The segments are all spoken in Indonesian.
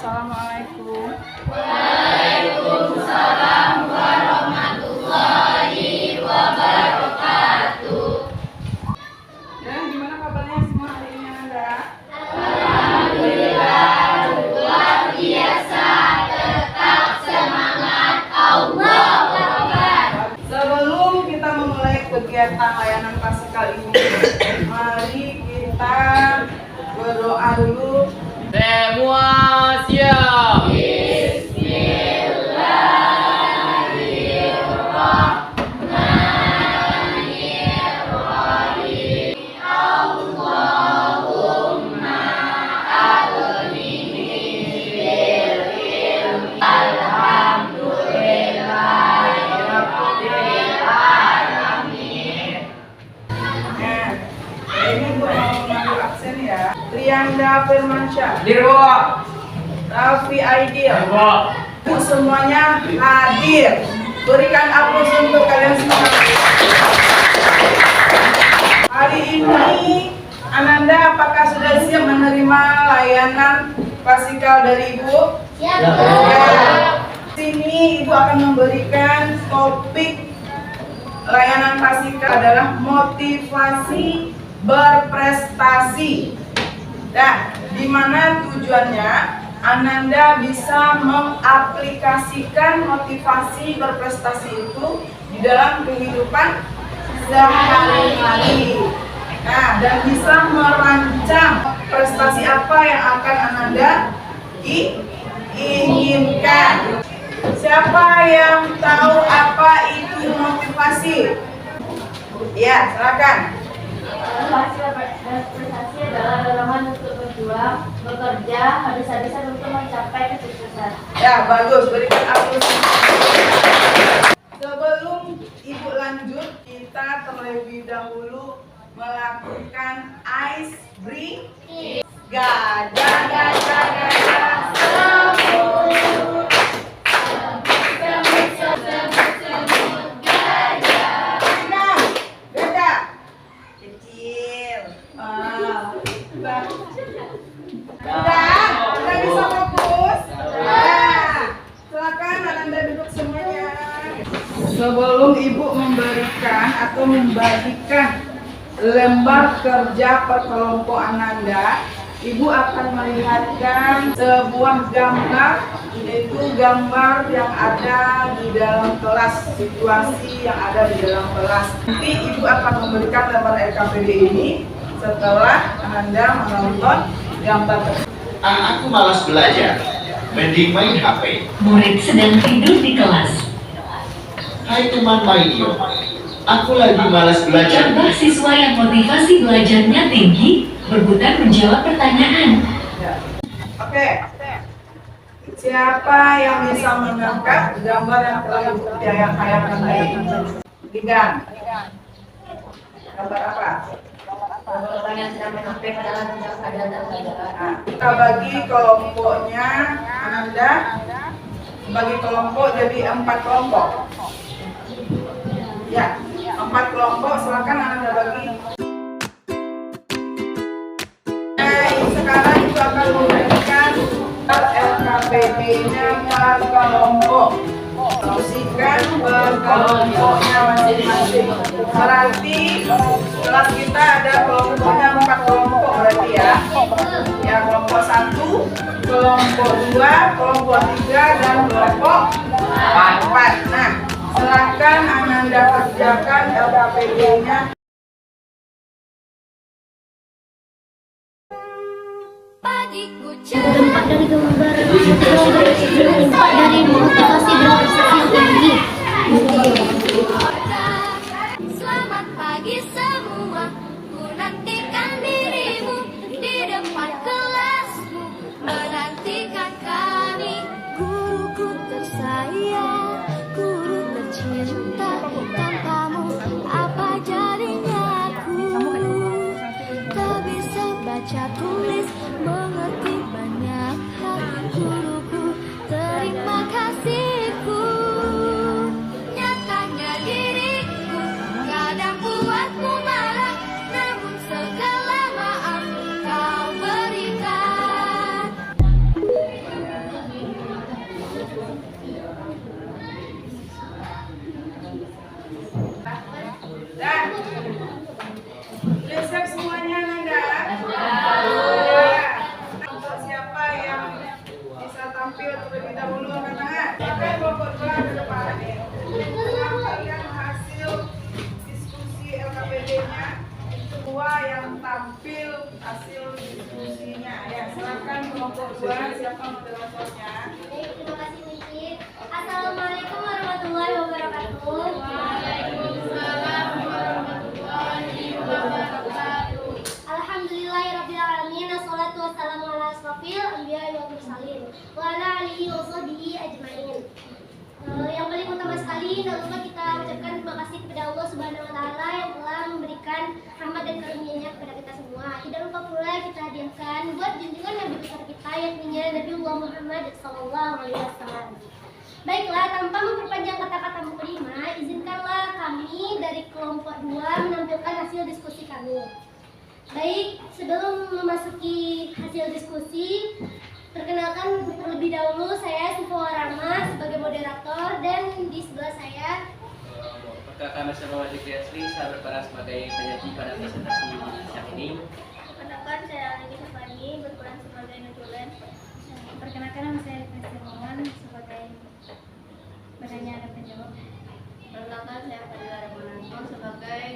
Assalamualaikum. Waalaikumsalam warahmatullahi wabarakatuh. Ya, gimana kabarnya semua hari ini Ananda? Alhamdulillah, luar biasa, tetap semangat, Allahu Akbar. Sebelum kita memulai kegiatan layanan Paskah ini, mari kita berdoa dulu. Semua siap. Ini untuk mengambil absen ya. Trianda Firmansyah, Dirwa. Raffi Aidil, Dirwa. Bu semuanya hadir. Berikan aplaus untuk kalian semua. Hari ini Ananda apakah sudah siap menerima layanan Paskah dari Ibu? Siap. Ya. Sini Ibu akan memberikan topik layanan Paskah adalah motivasi berprestasi. Nah, di mana tujuannya Ananda bisa mengaplikasikan motivasi berprestasi itu di dalam kehidupan sehari-hari. Nah, dan bisa merancang prestasi apa yang akan Ananda inginkan. Siapa yang tahu apa itu motivasi? Ya, silakan. Prestasi adalah dorongan untuk berjuang, bekerja, habis-habisan untuk mencapai kesuksesan. Ya, bagus. Berikan aplaus. Sebelum Ibu lanjut, kita terlebih dahulu melakukan ice breaking. Gajah, gajah, gajah, semut. Udah bisa fokus? Nah, silakan Ananda duduk semuanya. Sebelum Ibu memberikan atau membagikan lembar kerja per kelompok Ananda, Ibu akan melihatkan sebuah gambar, yaitu gambar yang ada di dalam kelas, situasi yang ada di dalam kelas. Nanti Ibu akan memberikan lembar LKPD ini setelah Ananda menonton gambar tersebut. Aku malas belajar, mending main HP. Murid sedang tidur di kelas. Hai teman Maio, aku lagi malas belajar. Contoh siswa yang motivasi belajarnya tinggi, berebutan menjawab pertanyaan. Ya. Oke. Siapa yang bisa mengangkat gambar yang telah Ibu hayang-hayangkan tadi? Digan. Gambar apa? Orang yang sedang main HP padahal tidak ada dan Nah, kita bagi kelompoknya Ananda, bagi kelompok jadi 4 kelompok. Ya, 4 kelompok. Silakan Ananda bagi. Nah, sekarang Ibu akan memberikan LKPD-nya per kelompok. Musikan per kelompoknya masing-masing. Berarti kelas kita ada kelompoknya 4 kelompok berarti ya. Ya, kelompok 1, kelompok 2, kelompok 3, dan kelompok 4. Nah, silakan Ananda kerjakan LKPD-nya. Dampak dari gambar dampak dari motivasi berprestasi yang tinggi. Selamat pagi semua, ku nantikan dirimu di depan kelasmu, menantikan kami. Guruku tersayang, guru tercinta, tanpamu apa jadinya aku? Tak bisa baca tulis, mengerti banyak hal. Guruku, terima kasihku. kelompok 2, siapa moderatornya? Baik, terima kasih Niki. Assalamualaikum warahmatullahi wabarakatuh. Waalaikumsalam warahmatullahi wabarakatuh. Alhamdulillahirrabbilalamin. Assalatu wassalamu ala asrofil anbiya wal mursalin wa ala alihi wa sahbihi ajmain. Yang paling utama sekali, tak lupa kita ucapkan terima kasih kepada Allah Subhanahu wa Ta'ala yang telah memberikan rahmat dan karunia-Nya kepada kita semua. Tidak lupa pula kita hadiahkan buat junjungan Nabi besar kita, yakni Nabiullah Muhammad SAW. Baiklah, tanpa memperpanjang kata-kata mukadimah, izinkanlah kami dari kelompok 2 menampilkan hasil diskusi kami. Baik, sebelum memasuki hasil diskusi, perkenalkan terlebih dahulu saya Sifa Rama sebagai moderator, dan di sebelah saya Perkenalkan bersama Zikri Asri, saya berperan sebagai penyaji pada presentasi siang ini. perkenalkan saya Niki Safani berperan sebagai Najulen. Perkenalkan nama saya Kristian Mawan sebagai penanya dan penjawab. Perkenalkan saya Fadila Ramananto sebagai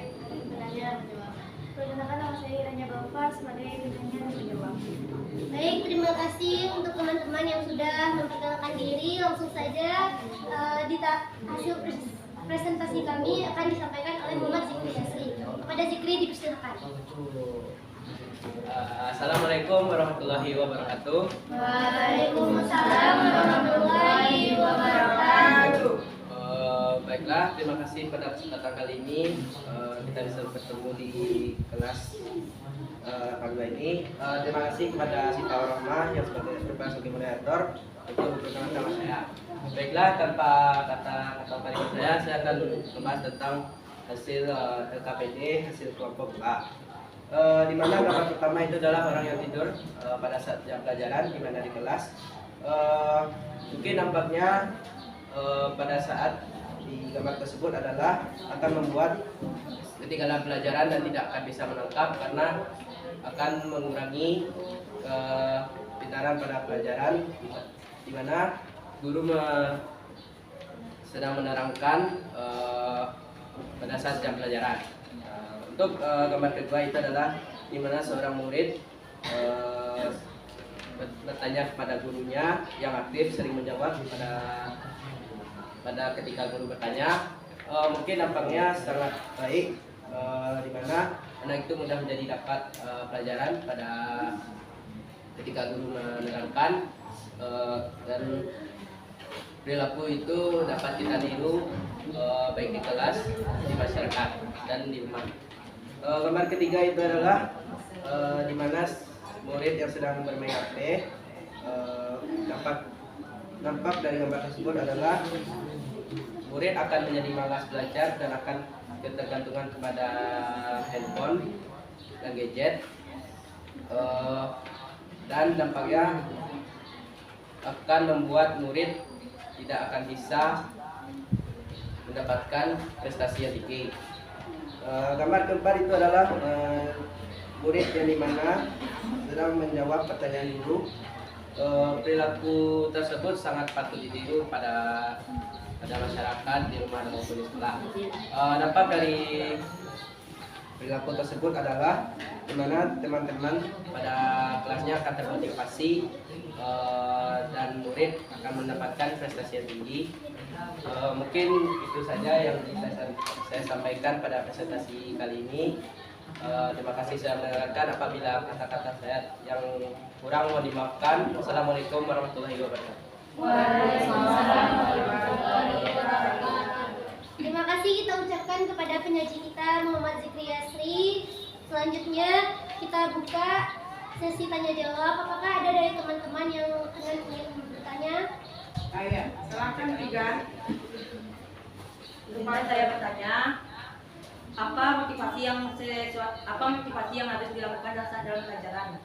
penanya dan penjawab. Perkenalkan nama saya Iranya Bawa sebagai penanya dan penjawab. Baik, terima kasih untuk teman-teman yang sudah memperkenalkan diri. Langsung saja hasil presentasi kami akan disampaikan oleh Muhammad Zikri Asri. Kepada Zikri dipersilakan. Assalamualaikum warahmatullahi wabarakatuh. Waalaikumsalam warahmatullahi wabarakatuh. Baiklah, terima kasih pada kesempatan kali ini kita bisa bertemu di kelas 82 ini. Terima kasih kepada Sita Rahmah yang berperan sebagai moderator untuk memperkenalkan nama saya. Baiklah, tanpa kata kalimat saya akan membahas tentang hasil LKPD, hasil kelompok A. Di mana gambar pertama itu adalah orang yang tidur pada saat jam pelajaran, di mana di kelas. Mungkin nampaknya pada saat di gambar tersebut adalah akan membuat ketinggalan pelajaran dan tidak akan bisa menangkap karena akan mengurangi kepintaran pada pelajaran, di mana guru sedang menerangkan pada saat jam pelajaran. Untuk gambar kedua itu adalah di mana seorang murid bertanya kepada gurunya yang aktif, sering menjawab pada ketika guru bertanya. Mungkin nampaknya sangat baik, di mana anak itu mudah menjadi dapat pelajaran pada ketika guru menerangkan, dan perilaku itu dapat kita tiru baik di kelas, di masyarakat, dan di rumah. Gambar ketiga itu adalah di mana murid yang sedang bermain HP. Nampak dari gambar tersebut adalah murid akan menjadi malas belajar dan akan ketergantungan kepada handphone dan gadget, dan dampaknya akan membuat murid tidak akan bisa mendapatkan prestasi yang tinggi. Gambar keempat itu adalah murid yang dimana sedang menjawab pertanyaan guru. Perilaku tersebut sangat patut ditiru pada masyarakat di rumah maupun di sekolah. Dampak dari perilaku tersebut adalah di mana teman-teman pada kelasnya akan termotivasi dan murid akan mendapatkan prestasi yang tinggi. Mungkin itu saja yang bisa saya sampaikan pada presentasi kali ini. Terima kasih sudah mendengarkan. Apabila kata-kata saya yang kurang mohon dimaafkan. Wassalamualaikum warahmatullahi wabarakatuh. Terima kasih kita ucapkan kepada penyaji kita Muhammad Zikri Asri. Selanjutnya kita buka sesi tanya jawab. Apakah ada dari teman-teman yang ingin bertanya? Ayo, silakan Tiga. Kemarin saya bertanya, apa motivasi yang harus dilakukan saat dalam pelajaran?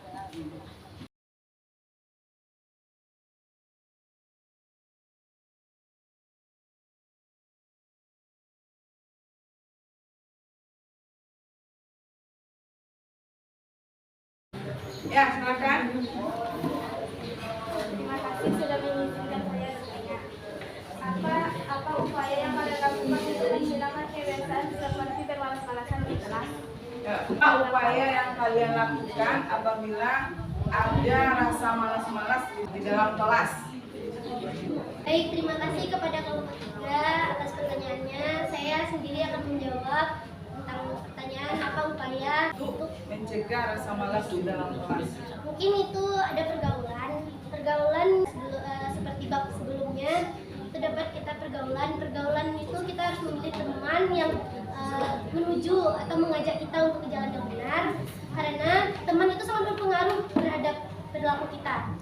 Ya, silakan. Terima kasih sudah mengizinkan saya bertanya. Apa upaya yang kalian lakukan untuk menghilangkan kebiasaan seperti bermalas-malasan di kelas? Apa upaya yang kalian lakukan apabila ada rasa rasa malas-malas di dalam kelas? Baik, terima kasih kepada kelompok 3 atas pertanyaannya. Saya sendiri akan menjawab tentang pertanyaan apa upaya Untuk mencegah rasa malas di dalam kelas. mungkin itu ada pergaulan seperti bab sebelumnya itu dapat kita pergaulan itu kita harus memilih teman yang menuju atau mengajak kita untuk ke jalan yang benar, karena teman itu sangat berpengaruh terhadap perilaku kita.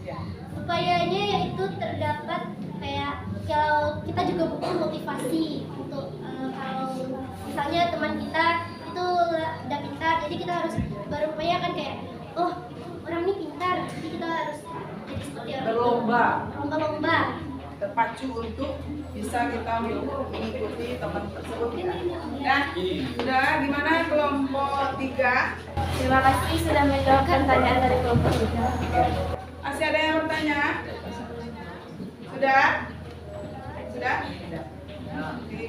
Upayanya yaitu terdapat kayak kalau kita juga butuh motivasi untuk kalau misalnya teman kita itu udah pintar, jadi kita harus berupaya kan kayak oh orang ini pintar, jadi kita harus jadi seperti orang itu. Berlomba Terpacu untuk bisa kita mengikuti teman tersebut ya. Nah, sudah gimana kelompok 3? Terima kasih sudah menjawab pertanyaan dari kelompok 3. Masih ada yang bertanya? Sudah?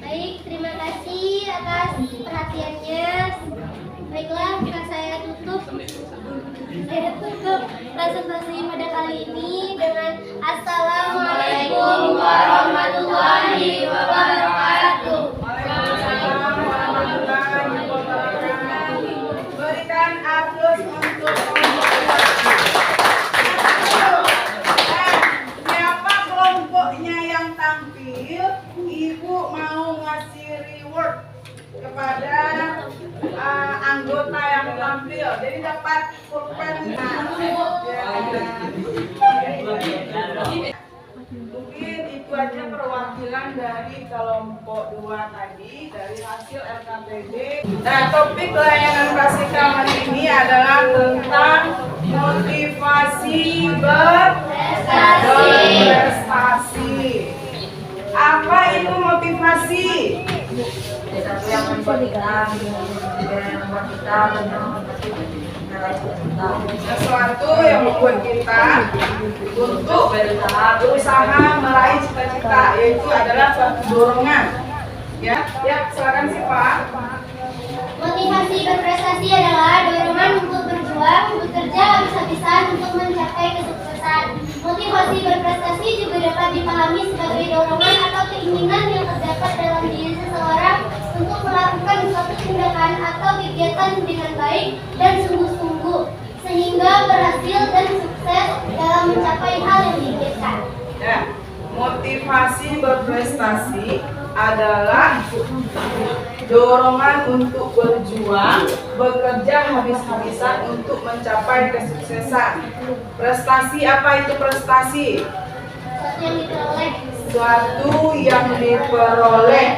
Baik, terima kasih atas perhatiannya. Baiklah, saya tutup presentasi pada kali ini dengan Assalamualaikum warahmatullahi wabarakatuh. Waalaikumsalam warahmatullahi wabarakatuh. Berikan aplaus untuk siapa kelompoknya yang tampil? Ibu mau ngasih reward kepada anggota yang tampil, jadi dapat pulpen. Mungkin itu aja perwakilan dari kelompok 2 tadi dari hasil LKPD. Nah, topik layanan prasikam hari ini adalah tentang motivasi berprestasi. Apa itu motivasi? Sesuatu yang membuat kita Sesuatu yang membuat kita untuk berusaha meraih cita-cita, yaitu adalah suatu dorongan. Ya, silakan sih Pak. Motivasi berprestasi adalah dorongan untuk berjuang, bekerja habis-habisan untuk mencapai kesuksesan. Motivasi berprestasi juga dapat dipahami sebagai dorongan atau keinginan yang terdapat dalam diri seseorang untuk melakukan suatu tindakan atau kegiatan dengan baik dan sungguh-sungguh, sehingga berhasil dan sukses dalam mencapai hal yang diinginkan. Ya, motivasi berprestasi adalah dorongan untuk berjuang, bekerja habis-habisan untuk mencapai kesuksesan. Prestasi, apa itu prestasi? Sesuatu yang diperoleh. Suatu yang diperoleh.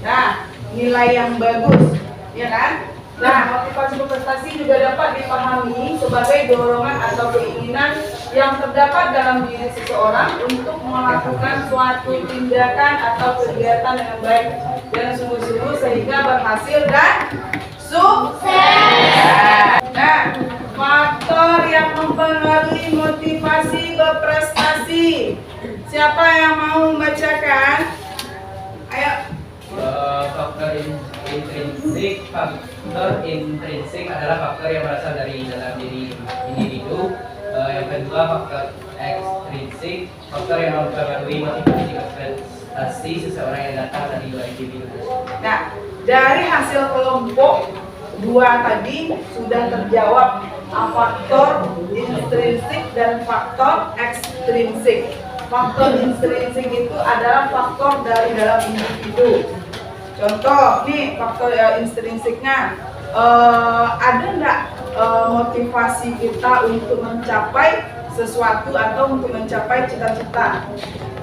Nah, nilai yang bagus, ya kan? Nah, motivasi berprestasi juga dapat dipahami sebagai dorongan atau keinginan yang terdapat dalam diri seseorang untuk melakukan suatu tindakan atau kegiatan dengan baik dan sungguh-sungguh sehingga berhasil dan sukses. Nah, faktor yang mempengaruhi motivasi berprestasi. Siapa yang mau membacakan? Ayo. Faktor intrinsik adalah faktor yang berasal dari dalam diri individu. Yang kedua faktor ekstrinsik, faktor yang mempengaruhi motivasi prestasi seseorang yang datang dari luar individu. Nah, dari hasil kelompok 2 tadi sudah terjawab faktor intrinsik dan faktor ekstrinsik. Faktor intrinsik itu adalah faktor dari dalam individu. Contoh nih faktor intrinsiknya, ada nggak motivasi kita untuk mencapai sesuatu atau untuk mencapai cita-cita?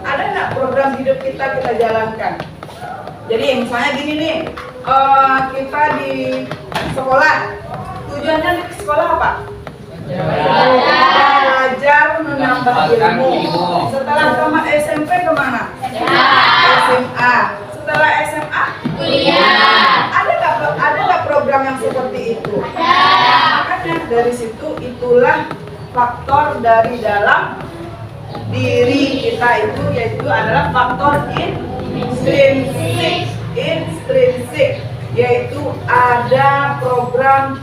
Ada nggak program hidup kita jalankan? Jadi misalnya gini nih, kita di sekolah, tujuannya di sekolah apa? Belajar menambah ilmu. Setelah SMP kemana? SMA. Setelah SMA kuliah. Ada nggak program yang seperti itu? Makanya dari situ itulah faktor dari dalam diri kita itu, yaitu adalah faktor intrinsik, yaitu ada program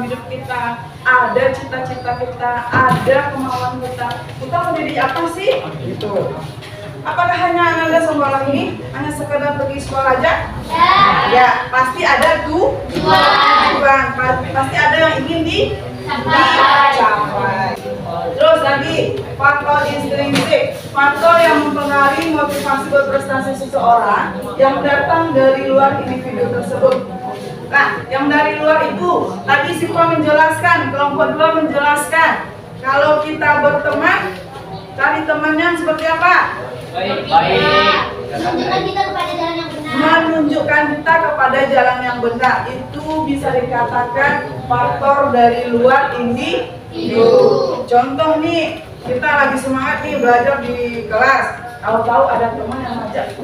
hidup kita, ada cita-cita kita, ada kemauan kita mau jadi apa sih? Gitu. Apakah hanya Ananda sekolah ini hanya sekedar pergi sekolah aja? Ya, pasti ada tujuan, pasti ada yang ingin dicapai. Terus lagi, faktor intrinsik, faktor yang mempengaruhi motivasi berprestasi seseorang yang datang dari luar individu tersebut. Nah, yang dari luar itu tadi Siva menjelaskan, kelompok 2 menjelaskan, kalau kita berteman, cari teman yang seperti apa? Menunjukkan kita kepada jalan yang benar. Menunjukkan kita kepada jalan yang benar. Itu bisa dikatakan faktor dari luar individu. Contoh nih, kita lagi semangat nih belajar di kelas. Tahu-tahu ada teman yang ngajak,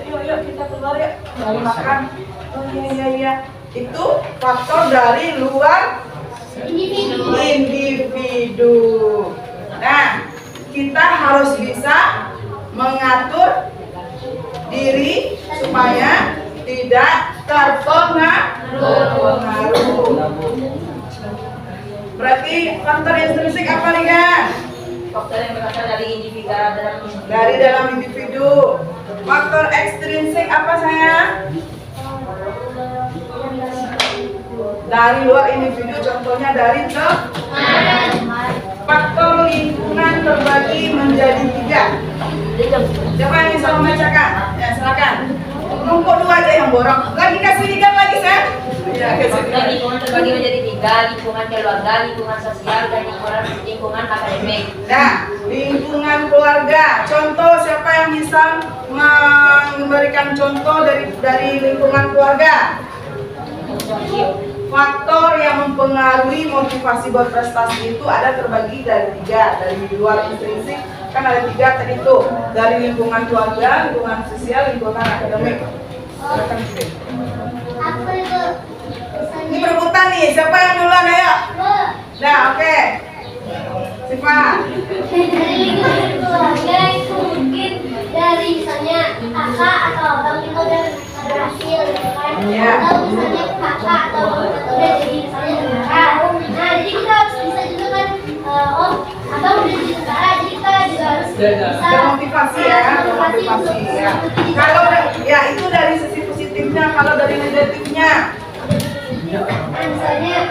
yuk kita keluar ya, cari makan. Oh iya. Itu faktor dari luar individu. Nah, kita harus bisa mengatur diri supaya tidak terpengaruh. Berarti faktor intrinsik apa nih kan? Faktor yang berasal dari individu Dari dalam individu. Faktor ekstrinsik apa sayang? Dari luar individu, contohnya dari teman. Faktor lingkungan terbagi menjadi 3. Siapa yang bisa membacakan? Ya silakan. Kelompok 2 aja yang borong. Lagi kasih ikan lagi saya. Ya, Faktor lingkungan terbagi menjadi 3, lingkungan keluarga, lingkungan sosial, dan lingkungan akademik. Nah, lingkungan keluarga. Contoh siapa yang bisa memberikan contoh dari lingkungan keluarga? Faktor yang mempengaruhi motivasi berprestasi itu ada terbagi dari 3. Dari luar intrinsik kan ada 3 tadi itu. Dari lingkungan keluarga, lingkungan sosial, lingkungan akademik. Silakan. Apa itu? Ini perebutan nih, siapa yang duluan ayo? Nah, oke. Siva. Dari lingkungan keluarga itu mungkin dari misalnya kakak atau abang itu udah berhasil gitu kan. Iya. Atau misalnya kakak atau abang itu udah jadi misalnya tentara. Nah, jadi kita harus bisa juga kan, oh abang udah jadi tentara, jadi kita juga harus bisa Termotivasi ya, termotivasi ya. Kalau ya itu dari sisi positifnya, kalau dari negatifnya. Nah, misalnya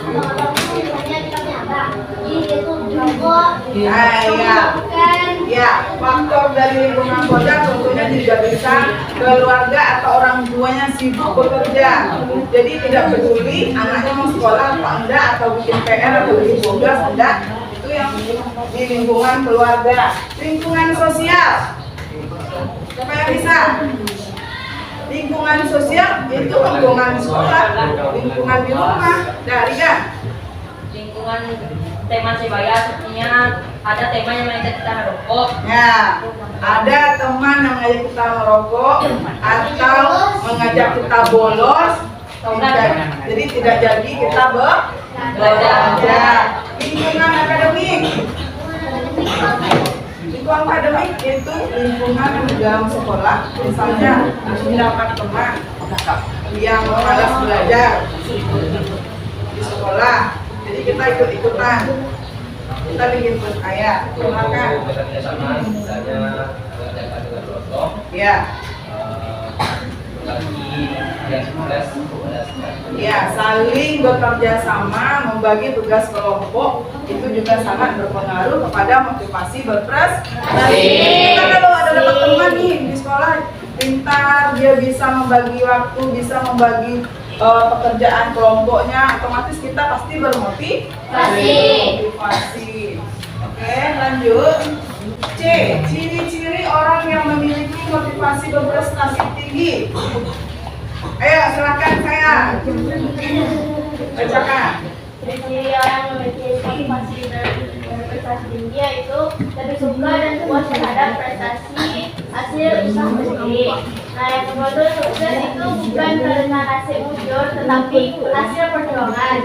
abang-abang itu misalnya kita punya abang, jadi dia tuh merokok, kan. Ya, faktor dari lingkungan keluarga contohnya juga bisa keluarga atau orang tuanya sibuk bekerja. Jadi tidak peduli anaknya mau sekolah apa enggak, atau bikin PR atau bikin tugas enggak. Itu yang di lingkungan keluarga. Lingkungan sosial. Siapa yang bisa? Lingkungan sosial itu lingkungan sekolah, lingkungan di rumah. Dari kan? Lingkungan teman sebaya sepertinya ada teman yang mengajak kita merokok. Ya, ada teman yang mengajak kita merokok atau mengajak kita bolos. Jadi tidak jadi kita belajar. Lingkungan akademik. Lingkungan akademik itu lingkungan di dalam sekolah. Misalnya mendapat teman yang malas belajar di sekolah, jadi kita ikut-ikutan. Kita bikin ayat, makan. Misalnya ada kelompok. Ya. Ya, saling bekerja sama, membagi tugas kelompok itu juga sangat berpengaruh kepada motivasi berprestasi. Kita kalau ada dapat teman nih di sekolah pintar, dia bisa membagi waktu, bisa membagi pekerjaan kelompoknya, otomatis kita pasti bermotivasi. Oke, lanjut. C. Ciri-ciri orang yang memiliki motivasi berprestasi tinggi. Ayo silakan saya bacakan. Ciri orang yang memiliki motivasi berprestasi tinggi yaitu lebih suka dan puas terhadap prestasi hasil usaha sendiri. Nah, yang kedua itu sukses itu bukan karena hasil ujur tetapi hasil perjuangan.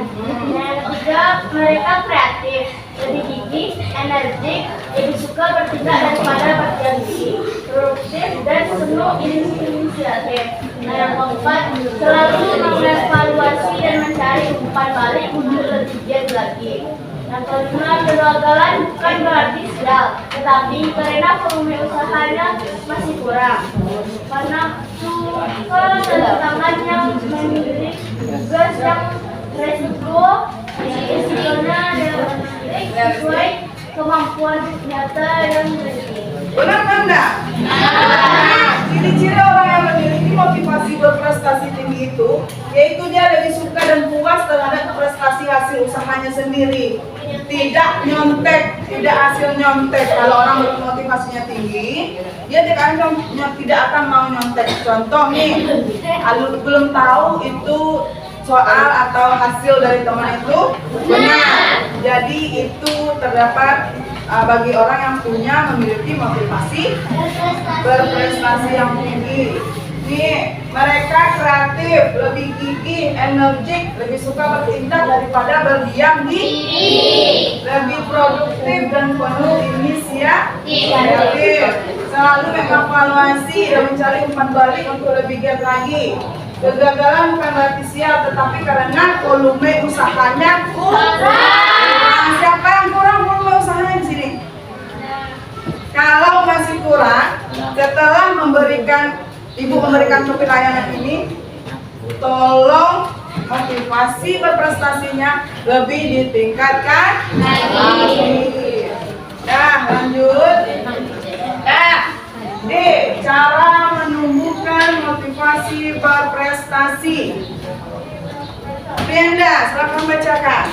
Yang ketiga, mereka kreatif, lebih gigih, energik, lebih suka bertindak daripada berdiam diri, produktif dan penuh inisiatif. Nah, yang keempat, selalu mengevaluasi dan mencari umpan balik untuk lebih giat lagi. Yang kelima, kegagalan bukan berarti sial, tetapi karena volume usahanya masih kurang. Karena suka tantangan yang memiliki tugas yang resikonya adalah sesuai kemampuan nyata yang dimiliki. Benar kan enggak? Ciri-ciri orang yang memiliki motivasi berprestasi tinggi itu, yaitu dia lebih suka dan puas terhadap prestasi hasil usahanya sendiri. Tidak nyontek, tidak hasil nyontek. Kalau orang bermotivasinya tinggi, dia tidak akan mau nyontek. Contoh nih, belum tahu itu soal atau hasil dari teman itu benar. Jadi itu terdapat bagi orang yang memiliki motivasi berprestasi yang tinggi. Nih, mereka kreatif, lebih gigih, energik, lebih suka bertindak daripada berdiam diri, lebih produktif dan penuh inisiatif, selalu mengevaluasi dan mencari umpan balik untuk lebih giat lagi. Kegagalan bukan berarti sial, tetapi karena volume usahanya kurang. Siapa yang kurang volume usahanya di sini? Kalau masih kurang, setelah Ibu memberikan topik layanan ini, tolong motivasi berprestasinya lebih ditingkatkan lagi. Nah, lanjut. D. Cara menumbuhkan motivasi berprestasi. Brenda, silakan bacakan.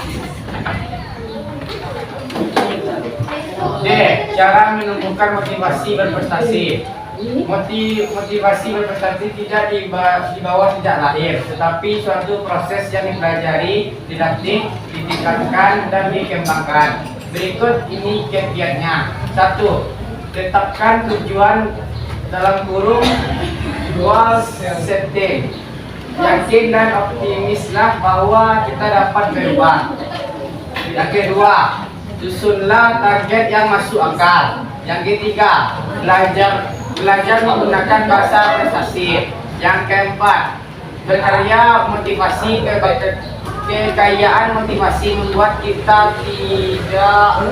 D. Cara menumbuhkan motivasi berprestasi. Motivasi berprestasi tidak dibawa sejak lahir, tetapi suatu proses yang dipelajari, dilatih, ditingkatkan, dan dikembangkan. Berikut ini kiat-kiatnya. 1. Tetapkan tujuan dalam kurung goal setting. Yakin dan optimislah bahwa kita dapat berubah. Yang kedua, susunlah target yang masuk akal. Yang ketiga, belajar menggunakan bahasa prestasi. Yang keempat, berkarya motivasi. Kekayaan motivasi membuat kita tidak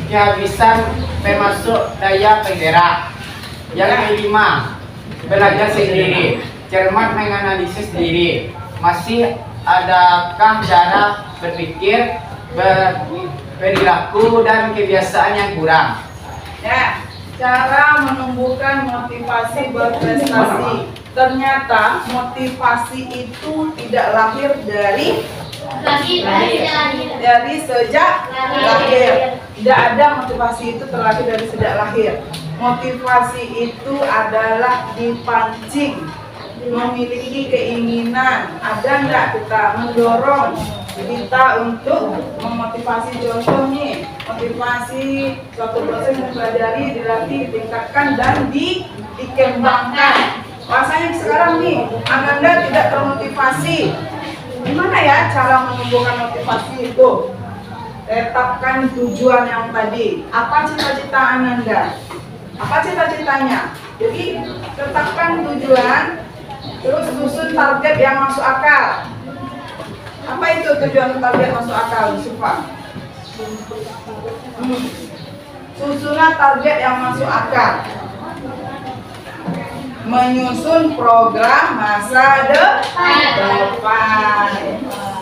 kehabisan termasuk daya penggerak. Yang kelima, belajar sendiri, cermat menganalisis diri. Masih adakah cara berpikir, perilaku dan kebiasaan yang kurang? Ya, cara menumbuhkan motivasi berprestasi. Ternyata motivasi itu tidak lahir dari sejak lahir. Tidak ada motivasi itu terlahir dari sejak lahir. Motivasi itu adalah dipancing, memiliki keinginan. Ada nggak kita mendorong kita untuk memotivasi? Contoh nih, motivasi suatu proses mempelajari, dilatih, ditingkatkan dan dikembangkan. Rasanya sekarang nih, Ananda tidak termotivasi. Gimana ya cara menumbuhkan motivasi itu? Tetapkan tujuan yang tadi. Apa cita-cita Ananda? Apa cita-citanya? Jadi tetapkan tujuan, terus susun target yang masuk akal. Apa itu tujuan target masuk akal, Sufa? Susunlah target yang masuk akal. Menyusun program masa depan.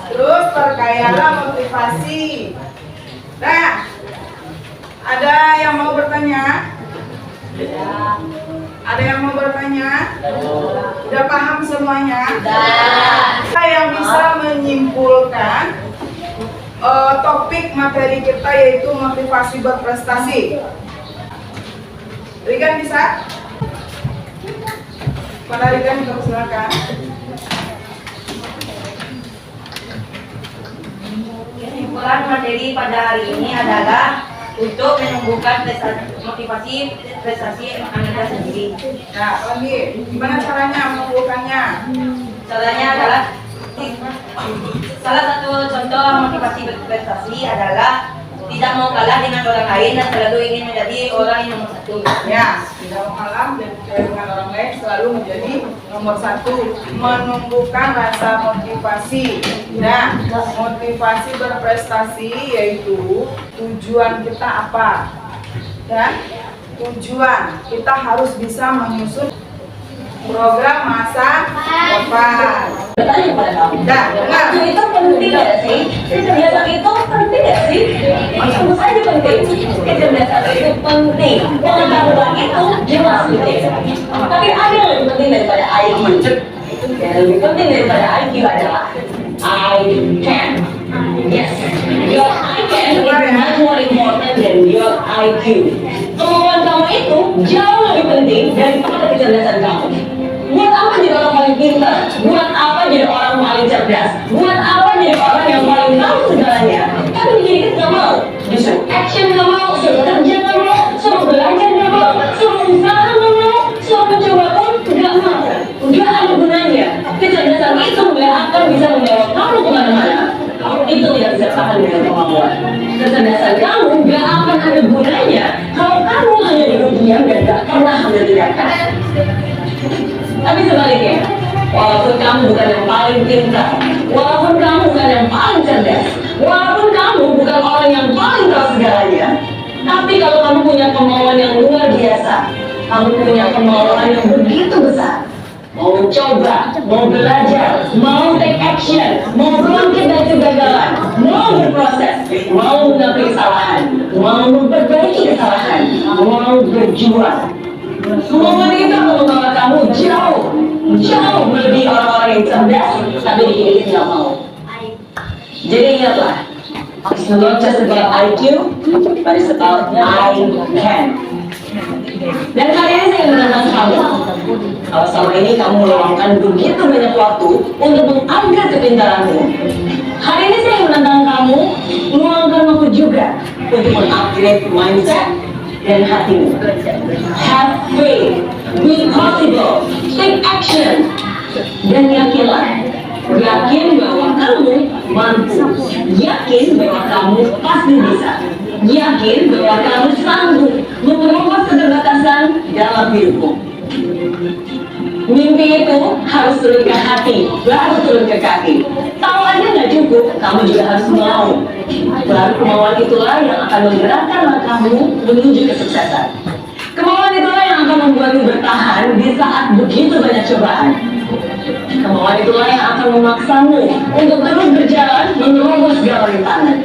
Terus perkayalah motivasi. Nah, ada yang mau bertanya? Ada yang mau bertanya? Udah paham semuanya? Kita yang bisa menyimpulkan topik materi kita yaitu motivasi berprestasi. Rigan bisa? Pada Rigan silakan. Kesimpulan materi pada hari ini adalah untuk menumbuhkan motivasi prestasi Ananda sendiri. Nah, lagi gimana caranya menumbuhkannya? Caranya adalah salah satu contoh motivasi prestasi adalah tidak mau kalah dengan orang lain dan selalu ingin menjadi orang yang nomor satu. Ya, tidak mau kalah dengan orang lain, selalu menjadi nomor satu. Menumbuhkan rasa motivasi. Nah, motivasi berprestasi yaitu tujuan kita apa? Ya, tujuan kita harus bisa menyusun program masa depan. Bertanya kepada kamu, Dengar. itu penting gak sih? Kecerdasan itu penting gak sih? Tentu saja penting. Kecerdasan itu penting. Pengetahuan itu jelas penting. Tapi ada yang lebih penting daripada IQ. Yang lebih penting daripada IQ adalah I can. Yes, your I can is much more important than your IQ. Kemampuan kamu itu jauh lebih penting daripada kecerdasan kamu. Buat apa jadi orang paling pintar? Buat apa jadi orang paling cerdas? Buat apa jadi orang yang paling tahu segalanya? Tapi dikit gak mau. Disuruh action gak mau, suruh kerja gak mau, suruh belajar gak mau, suruh usaha gak mau, suruh mencoba pun gak mau. Gak ada gunanya. Kecerdasan itu gak akan bisa membawa kamu kemana-mana. Kalau itu tidak bisa tahan dengan kemampuan. Kecerdasan kamu gak akan ada gunanya kalau kamu hanya duduk diam dan gak pernah ambil tindakan. Tapi sebaliknya, walaupun kamu bukan yang paling pintar, walaupun kamu bukan yang paling cerdas, walaupun kamu bukan orang yang paling tahu segalanya, tapi kalau kamu punya kemauan yang luar biasa, kamu punya kemauan yang begitu besar, mau mencoba, mau belajar, mau take action, mau bangkit dari kegagalan, mau berproses, mau mengakui kesalahan, mau memperbaiki kesalahan, mau berjuang. Kemauan itu akan membawa kamu jauh melebihi orang-orang yang cerdas, tapi dikit tidak mau. Jadi ingatlah, it's not just about IQ, but it's about I can. Dan hari ini saya menantang kamu. Kalau selama ini kamu meluangkan begitu banyak waktu untuk mengupgrade kepintaranmu, hari ini saya menantang kamu meluangkan waktu juga untuk mengupgrade mindset dan hatimu. Have faith, be possible, take action, dan yakinlah. Yakin bahwa kamu mampu, yakin bahwa kamu pasti bisa, yakin bahwa kamu sanggup menerobos keterbatasan dalam hidupmu. Mimpi itu harus turun ke hati, baru turun ke kaki. Tahu aja nggak cukup, kamu juga harus mau. Baru kemauan itulah yang akan menggerakkan langkahmu menuju kesuksesan. Kemauan itulah yang akan membuatmu bertahan di saat begitu banyak cobaan. Kemauan itulah yang akan memaksamu untuk terus berjalan menerobos segala rintangan.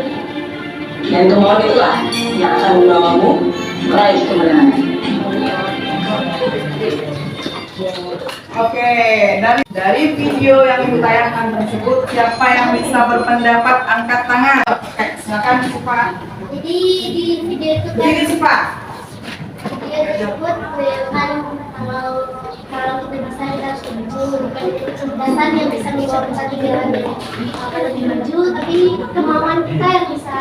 Dan kemauan itulah yang akan membawamu meraih kemenangan. Oke, dari video yang Ibu tayangkan tersebut, siapa yang bisa berpendapat angkat tangan? Oke, silakan Sipa. Jadi di video itu kan Jadi Sipa. dia tersebut kan kalau kita bisa kita harus maju, bukan kecerdasan yang bisa membawa kita lebih maju, tapi kemauan kita yang bisa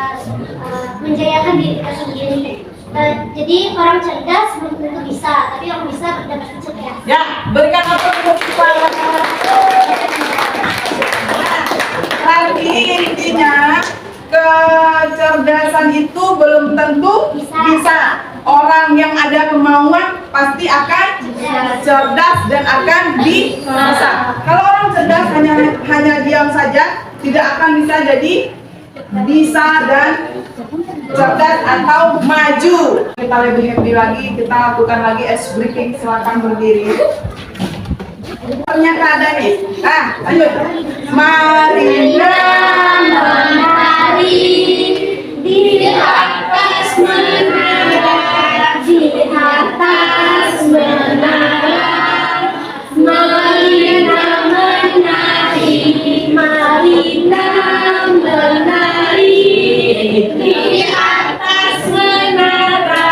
menjayakan diri kita sendiri. Jadi orang cerdas belum tentu bisa, tapi orang bisa berdapat cerdas. Ya, berikan aplaus untuk Sipa. Tadi intinya kecerdasan itu belum tentu bisa. Orang yang ada kemauan pasti akan cerdas dan akan bisa. Kalau orang cerdas hanya diam saja, tidak akan bisa jadi bisa dan cerdas atau maju. Kita lebih happy lagi, kita lakukan lagi ice breaking. Silakan berdiri. Ternyata ada nih. Lanjut. Marina Menari di atas menara, di atas menara, Marina menari, Marina menari di atas menara,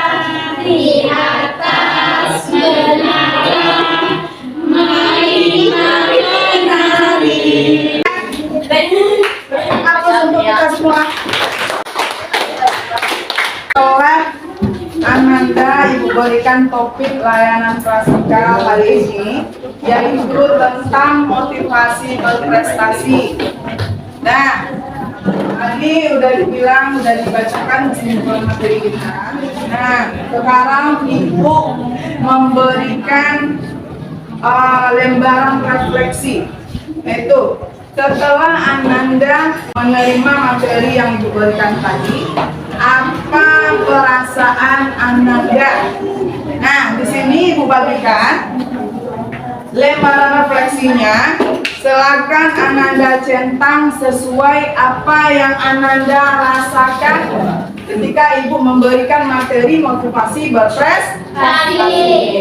di atas menara, Marina menari. Aplaus untuk kita semua. Setelah Ananda Ibu berikan topik layanan klasikal kali ini, yaitu tentang motivasi berprestasi. Nah, kali Ini udah dibilang, udah dibacakan kesimpulan materi kita. Nah, sekarang Ibu memberikan lembaran refleksi. Yaitu, setelah Ananda menerima materi yang Ibu berikan tadi, apa perasaan Ananda? Nah, di sini Ibu bagikan lembaran refleksinya. Silakan Ananda centang sesuai apa yang Ananda rasakan ketika Ibu memberikan materi motivasi berprestasi.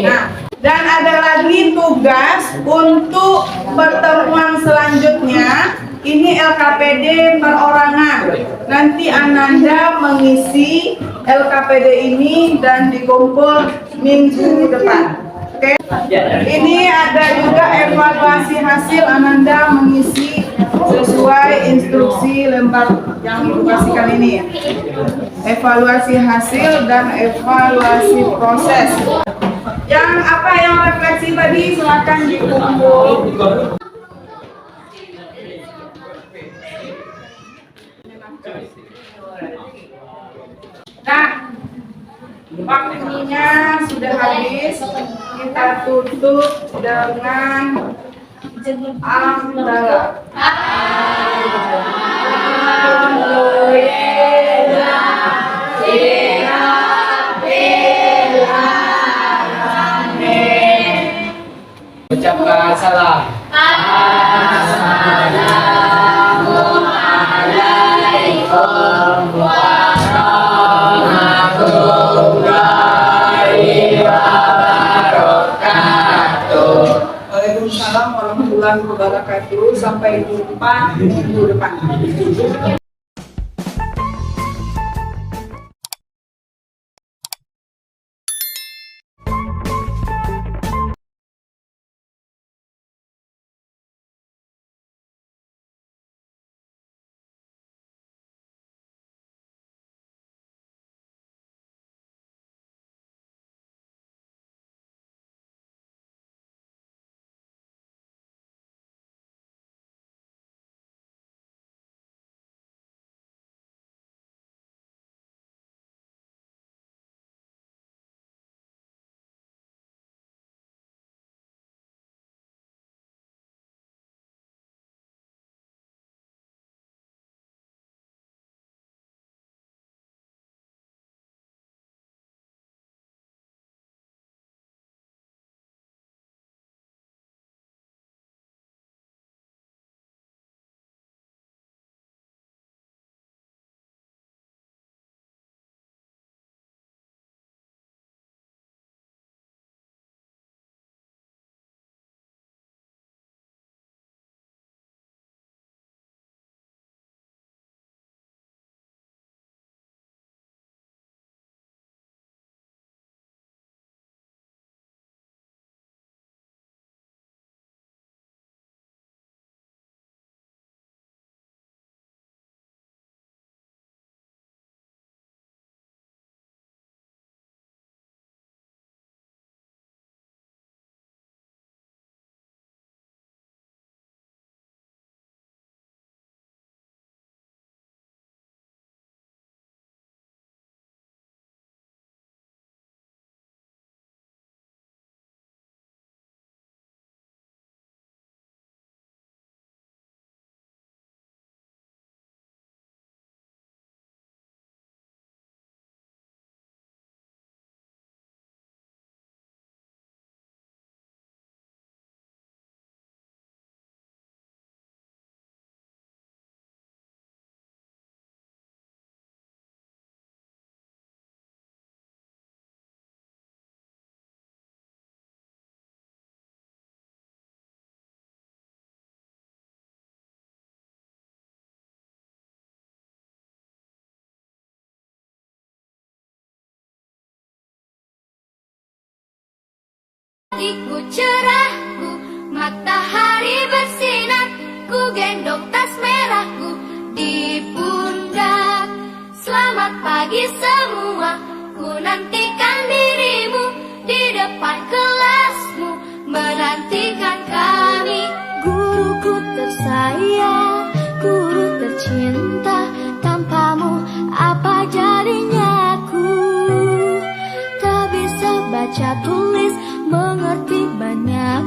Nah, dan ada lagi tugas untuk pertemuan selanjutnya. Ini LKPD perorangan. Nanti Ananda mengisi LKPD ini dan dikumpul minggu depan. Oke. Ini ada juga evaluasi hasil. Ananda mengisi sesuai instruksi lembar yang Ibu kasihkan ini. Evaluasi hasil dan evaluasi proses. Yang refleksi tadi silakan dikumpul. Nah, waktunya sudah habis. Kita tutup dengan hamdalah. Ucapkan salam. Assalamualaikum warahmatullahi wabarakatuh. Waalaikumsalam warahmatullahi wabarakatuh. Sampai jumpa minggu depan. Hatiku cerahku, matahari bersinar, ku gendong tas merahku di pundak. Selamat pagi semua, ku nantikan dirimu di depan kelasmu, menantikan kami. Guruku tersayang, guru tercinta, kamu baca tulis, mengerti banyak